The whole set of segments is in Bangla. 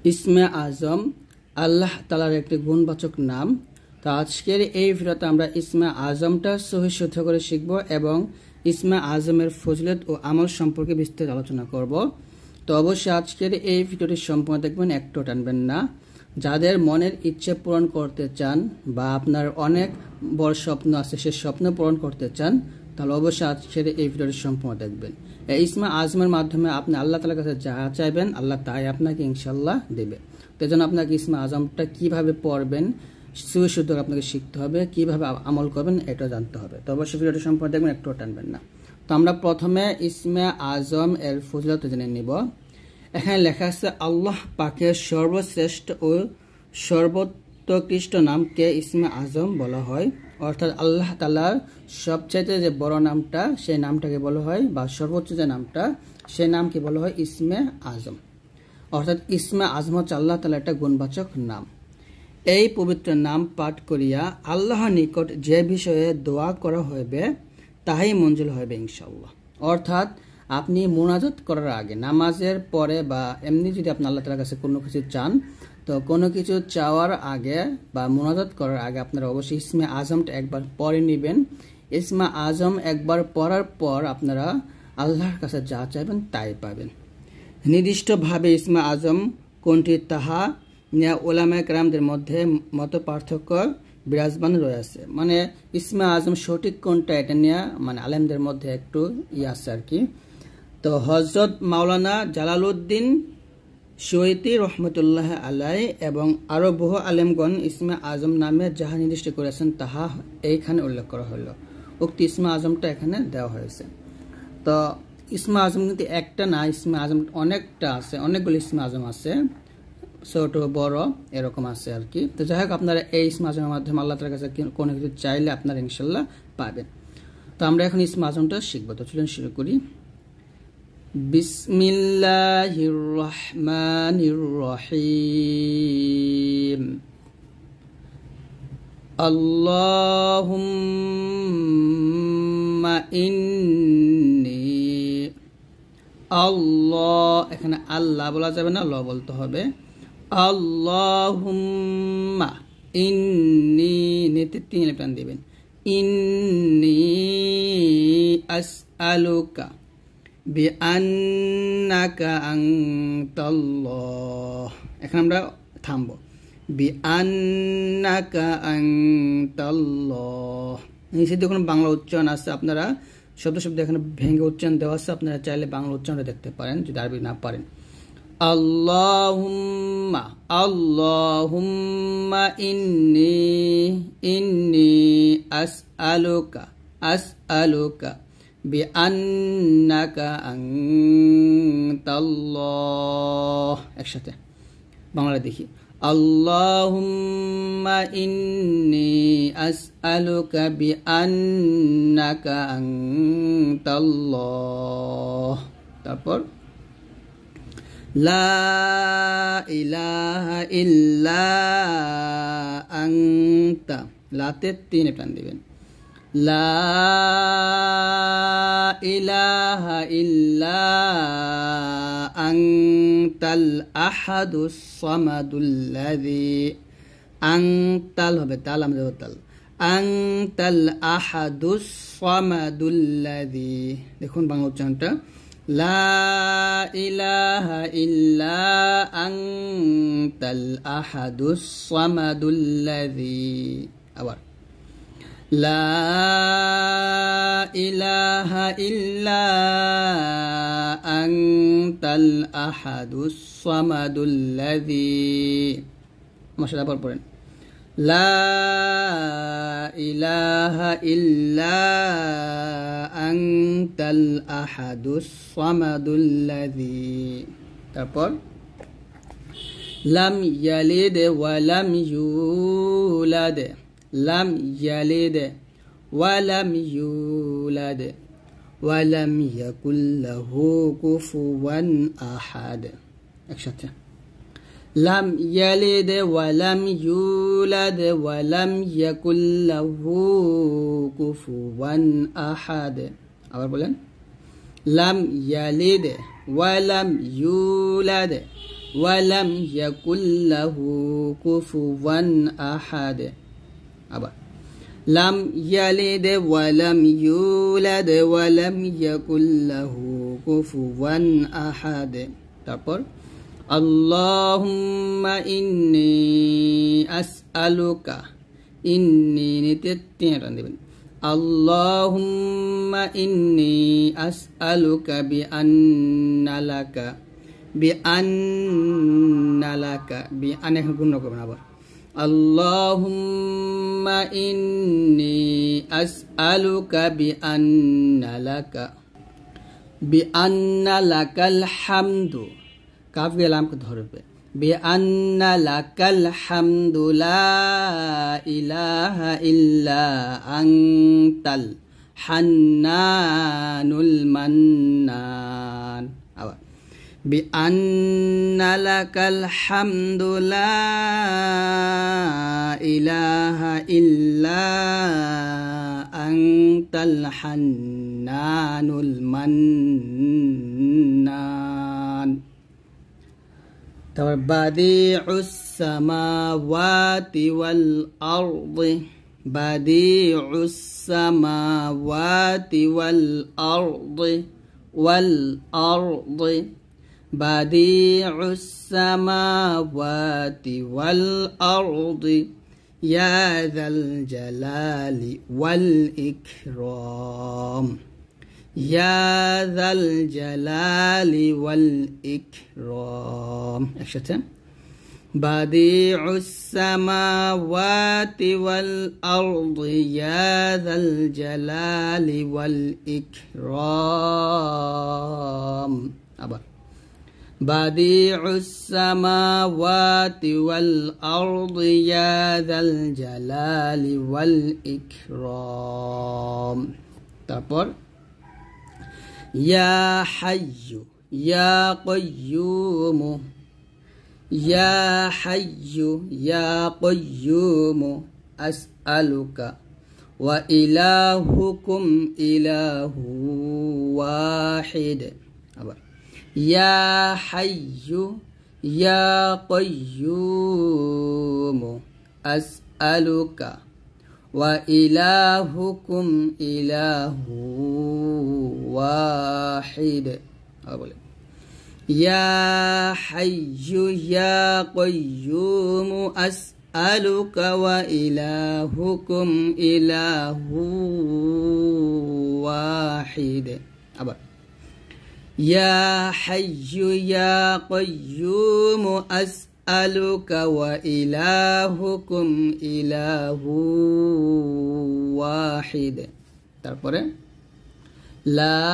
ইসমে আজম আল্লাহ তাআলার একটি গুণবাচক নাম। তো আজকের এই ভিডিওতে আমরা ইসমে আজমটা সহি শুদ্ধ করে শিখব এবং ইসমে আজমের ফজিলত ও আমল সম্পর্কে বিস্তারিত আলোচনা করব। তো অবশ্যই আজকের এই ভিডিওটি সম্পূর্ণ দেখবেন, একটু টানবেন না। যাদের মনের ইচ্ছে পূরণ করতে চান বা আপনার অনেক বড় স্বপ্ন আছে, সে স্বপ্ন পূরণ করতে চান, তাহলে অবশ্যই আজকের এই ভিডিওটি সম্পূর্ণ দেখবেন। এই ইসমে আজমের মাধ্যমে আপনি আল্লাহ তাআলার কাছে যা চাইবেন আল্লাহ তাই আপনাকে ইনশাআল্লাহ দেবে। তো এই জন্য আপনাকে ইসমে আজমটা কিভাবে পড়বেন সহি শুদ্ধ আপনাকে শিখতে হবে, কিভাবে আমল করবেন এটা জানতে হবে। তো অবশ্যই ভিডিওটি সম্পূর্ণ দেখবেন, একটু টানবেন না। তো আমরা প্রথমে ইসমে আজম এর ফজিলত জেনে নিব। এখানে লেখা আছে আল্লাহ পাকের সর্বশ্রেষ্ঠ ও সর্বোৎকৃষ্ট নামকে ইসমে আজম বলা হয়। অর্থাৎ আল্লাহ তাআলার সবচাইতে যে বড় নামটা সেই নামটাকে বলা হয়, বা সর্বোচ্চ যে নামটা সেই নামকে বলা হয় ইসমে আজম। অর্থাৎ ইসমে আজম হচ্ছে আল্লাহ তাআলার একটা গুণবাচক নাম। এই পবিত্র নাম পাঠ করিয়া আল্লাহর নিকট যে বিষয়ে দোয়া করা হইবে তাহাই মঞ্জুর হইবে ইনশাআল্লাহ। অর্থাৎ আপনি মুনাজাত করার আগে, নামাজের পরে বা এমনি যদি আপনি আল্লাহ তাআলার কাছে কোনো কিছু চান, তো কোনো কিছু চাওয়ার আগে বা মুনাজাত করার আগে আপনারা অবশ্যই ইসমে আজমটা একবার পড়ে নেবেন। ইসমে আজম একবার পড়ার পর আপনারা আল্লাহর কাছে যা চাইবেন তাই পাবেন। নির্দিষ্টভাবে ইসমে আজম কোনটি তাহা নিয়ে উলামায়ে কেরামদের মধ্যে মত পার্থক্য বিরাজমান রয়েছে। মানে ইসমে আজম সঠিক কোনটা এটা নিয়ে মানে আলেমদের মধ্যে একটু আছে আর কি। তো হযরত মাওলানা জালালউদ্দিন সুয়ুতী রহমতুল্লাহ আলাই এবং আরো বহু আলেমগণ ইসমে আজম নামে যাহা নির্দিষ্ট করেছেন তাহা এইখানে উল্লেখ করা হলো। উক্ত ইসমে আজমটা এখানে দেওয়া হয়েছে। তো ইসমে আজম কিন্তু একটা না, ইসমে আজম অনেকটা আছে, অনেকগুলো ইসমে আজম আছে, ছোট বড় এরকম আছে আর কি। তো যাই হোক, আপনারা এই ইসমে আজমের মাধ্যমে আল্লাহ তাআলার কাছে কোনো কিছু চাইলে আপনারা ইনশাআল্লাহ পাবেন। তো আমরা এখন ইসমে আজমটা শিখবো। তো চলুন শুরু করি। বিসমিল্লাহির রহমানির রহিম। আল্লাহুম্মা ইন্নী, আল্লাহ এখানে আল্লাহ বলা যাবে না, ল বলতে হবে। আল্লাহুম্মা ইন্নী, নিতে তিন টান দিবেন। ইন্নী আসআলুকা বিআন্নাকা আনতাল্লাহ। এখানে আমরা থামবো। বিআন্নাকা আনতাল্লাহ। নিচে দেখুন বাংলা উচ্চারণ আছে, আপনারা শব্দ শব্দ এখানে ভেঙে উচ্চারণ দেওয়া আছে, আপনারা চাইলে বাংলা উচ্চারণটা দেখতে পারেন যদি আরবি না পারেন। আল্লাহুম্মা, আল্লাহুম্মা ইন্নী আসআলুকা, আসআলুকা বিআন্নাকা আনতাল্লাহ। একসাথে বাংলা দেখি। আল্লাহুম্মা ইন্নী আসআলুকা বিআন্নাকা আনতাল্লাহ। তারপর লা ইলাহা ইল্লা আনতা, লাতে তিন টান দিবেন। লা ইলাহা ইল্লা আনতাল আহাদুস সামাদুল্লাযী, আনতাল হবে তাল আমজা তাল, আনতাল আহাদুস সামাদুল্লাযী। দেখুন বাংলা উচ্চারণটা। লা ইলাহা ইল্লা আনতাল আহাদুস সামাদুল্লাযী। আবার লা ইলাহা ইল্লা আনতাল আহাদুস সামাদুল্লাযী। মাশাআল্লাহ, আবার পড়েন। লা ইলাহা ইল্লা আনতাল আহাদুস সামাদুল্লাযী। তারপর লাম ইয়ালিদ ওয়া লাম ইউলাদ, লাম ইয়ালিদ ওয়া লাম ইউলাদ ওয়া লাম ইয়াকুল লাহু কুফুওয়ান আহাদ। একসাথে লাম ইয়ালিদ ওয়া লাম ইউলাদ ওয়া লাম ইয়াকুল লাহু কুফুওয়ান আহাদ। আবার বলেন। লাম ইয়ালিদ ওয়া লাম ইউলাদ ওয়ালাম ইয়াকুল্লাহু কুফুওয়ান আহাদ। আবার লাম ইয়ালিদ ওয়ালাম ইউলাদ ওয়ালাম ইয়াকুল্লাহু কুফুওয়ান আহাদ। তারপর আল্লাহুম্মা ইন্নী আসআলুকা, ইন্নী নিতে তিনটা দিবেন। আল্লাহুম্মা ইন্নী আসআলুকা বিআন্নালাকা, বিআন্নালাকা, বিআন এখন গুণ করবেন। আবার আল্লাহুম্মা ইন্নী আসআলুকা বিআন্নালাকা, বিআন্নালাকাল হামদু, কাফ গেলামকে ধরবে, বিআন্নালাকাল হামদু লা ইলাহা ইল্লা আনতাল হান্নানুল মান্নান। আবার বিআন্নালাকাল হামদু লা ইলাহা ইল্লা আনতাল হান্নানুল মান্নান। তারপর বাদিউস সামাওয়াতি ওয়াল আরদি, বাদিউস সামাওয়াতি ওয়াল আরদি, ওয়াল আরদি, বাদিউস সামাওয়াতি ওয়াল আরদি ইয়া যাল জালালি ওয়াল ইকরাম, ইয়া যাল জালালি ওয়াল ইকরাম। একসাথে বাদিউস সামাওয়াতি ওয়াল আরদি ইয়া যাল জালালি ওয়াল ইকরাম। আবার বাদিউস সামাওয়াতি ওয়াল আরদি ইয়া যাল জালালি ওয়াল ইকরাম। তারপর ইয়া হাইয়্যু ইয়া কাইয়্যুম, ইয়া হাইয়্যু ইয়া কাইয়্যুম আসআলুকা ওয়া ইলাহুকুম ইলাহু ওয়াহিদ। আবার ইয়া হাইয়্যু ইয়া কাইয়্যুম আসআলুকা ওয়া ইলাহুকুম ইলাহু ওয়াহিদ। বলে ইয়া হাইয়্যু ইয়া কাইয়্যুম আসআলুকা ওয়া ইলাহুকুম ইলাহু ওয়াহিদ। আবার ইয়া হাইয়্যু ইয়া কাইয়্যুম আসআলুকা ওয়া ইলাহুকুম ইলাহু ওয়াহিদ। তারপরে লা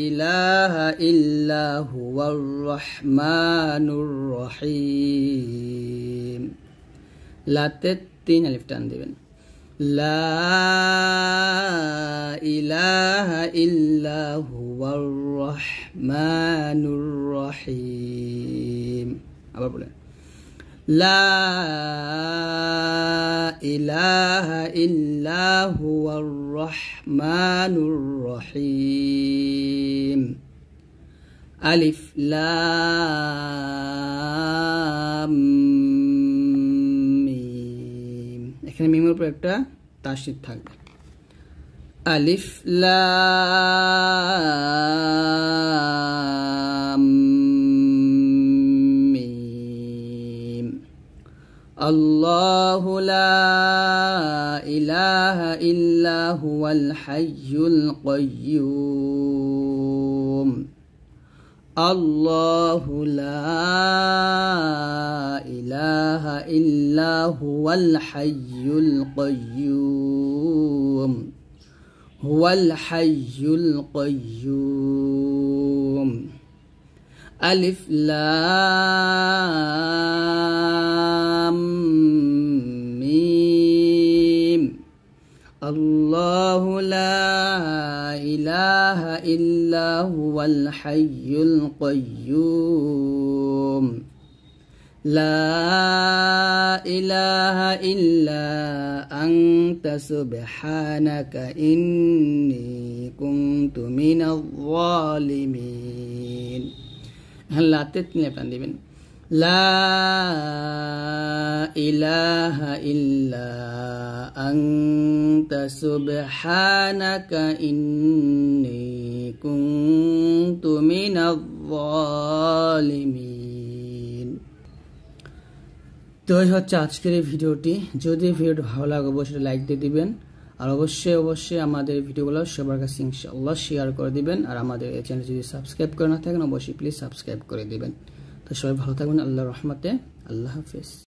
ইলাহা ইল্লা হুয়ার রহমানুর রহিম, লাতে 3 আলিফ টান দিবেন। লা ইলাহা ইল্লা হুয়ার রহমানুর রহিম। আবার বলেন লা ইলাহা ইল্লা হুয়ার রহমানুর রহিম। আলিফ লাম মিম, এখানে মিমের উপর একটা তাসদীদ থাকবে। আলিফ লাম মিম। আল্লাহু লা ইলাহা ইল্লা হুয়াল হাইয়ুল কাইয়্যুম। আল্লাহু লা ইলাহা ইল্লা হুয়াল হাইয়ুল কাইয়্যুম, হুয়াল হাইয়ুল কাইয়্যুম। আলিফ লাম মিম। আল্লাহু লা ইলাহা ইল্লা হুয়াল হাইয়ুল কাইয়্যুম। লা ইলাহা ইল্লা আনতা সুবহানাকা ইন্নী কুনতু মিনাজ জালিমিন। হ্যাঁ লাতে 3 লেফ টান দিবেন লা ইলাহা ইল্লা আনতা সুবহানাকা ইন্নী কুনতু মিনাজ জালিমিন। তো এই হচ্ছে আজকের এই ভিডিওটি। যদি ভিডিওটি ভালো লাগে অবশ্যই লাইক দিয়ে দিবেন, আর অবশ্যই আমাদের ভিডিওগুলো সবার কাছে ইনশাআল্লাহ শেয়ার করে দিবেন। আর আমাদের এই চ্যানেল যদি সাবস্ক্রাইব করে না থাকেন অবশ্যই প্লিজ সাবস্ক্রাইব করে দিবেন। তো সবাই ভালো থাকবেন, আল্লাহর রহমতে, আল্লাহ হাফেজ।